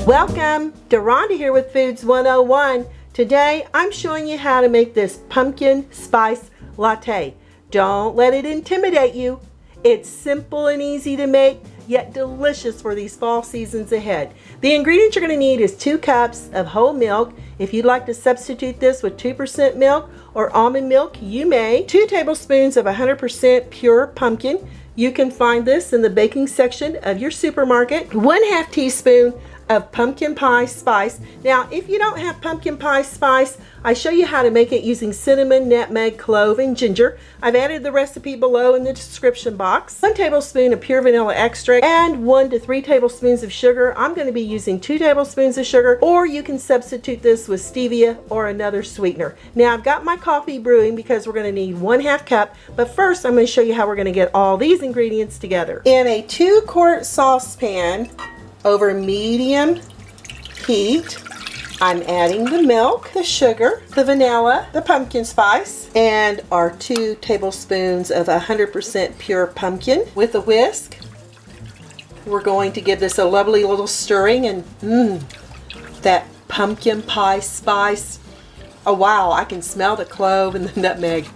Welcome, Deronda here with Foods 101. Today I'm showing you how to make this pumpkin spice latte. Don't let it intimidate you. It's simple and easy to make, yet delicious for these fall seasons ahead. The ingredients you're going to need is 2 cups of whole milk. If you'd like to substitute this with 2% milk or almond milk, you may. 2 tablespoons of 100% pure pumpkin. You can find this in the baking section of your supermarket. 1/2 teaspoon of pumpkin pie spice. Now, if you don't have pumpkin pie spice, I show you how to make it using cinnamon, nutmeg, clove, and ginger. I've added the recipe below in the description box. 1 tablespoon of pure vanilla extract and 1 to 3 tablespoons of sugar. I'm going to be using 2 tablespoons of sugar, or you can substitute this with stevia or another sweetener. Now, I've got my coffee brewing because we're going to need 1/2 cup, but first I'm going to show you how we're going to get all these ingredients together. In a 2-quart saucepan, over medium heat, I'm adding the milk, the sugar, the vanilla, the pumpkin spice, and our 2 tablespoons of 100% pure pumpkin. With a whisk, we're going to give this a lovely little stirring, and that pumpkin pie spice. Oh wow, I can smell the clove and the nutmeg.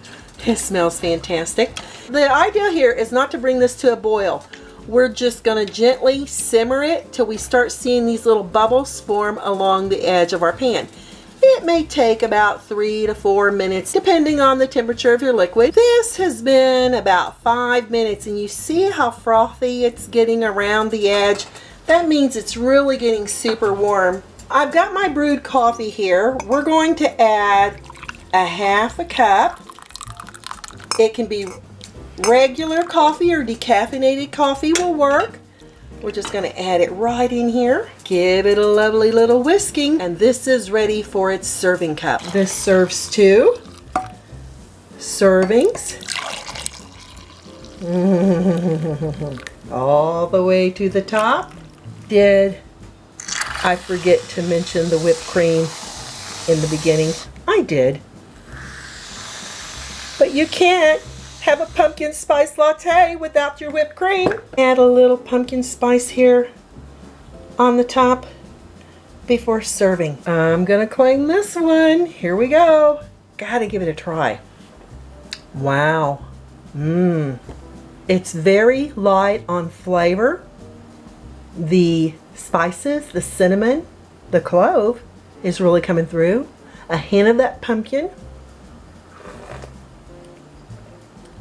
It smells fantastic. The idea here is not to bring this to a boil. We're just going to gently simmer it till we start seeing these little bubbles form along the edge of our pan. It may take about 3 to 4 minutes depending on the temperature of your liquid. This has been about 5 minutes, and you see how frothy it's getting around the edge. That means it's really getting super warm. I've got my brewed coffee here. We're going to add 1/2 cup. It can be regular coffee or decaffeinated coffee will work. We're just going to add it right in here. Give it a lovely little whisking, and this is ready for its serving cup. This serves 2 servings. All the way to the top. Did I forget to mention the whipped cream in the beginning? I did. But you can't have a pumpkin spice latte without your whipped cream. Add a little pumpkin spice here on the top before serving. I'm gonna claim this one. Here we go. Gotta give it a try. Wow. It's very light on flavor. The spices, the cinnamon, the clove is really coming through. A hint of that pumpkin.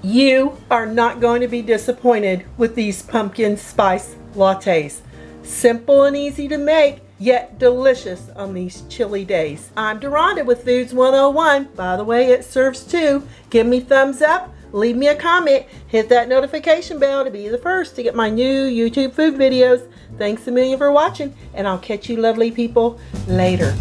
You are not going to be disappointed with these pumpkin spice lattes. Simple and easy to make, yet delicious on these chilly days. I'm Deronda with Foods 101. By the way, it serves 2. Give me thumbs up, leave me a comment, hit that notification bell to be the first to get my new YouTube food videos. Thanks a million for watching, and I'll catch you lovely people later.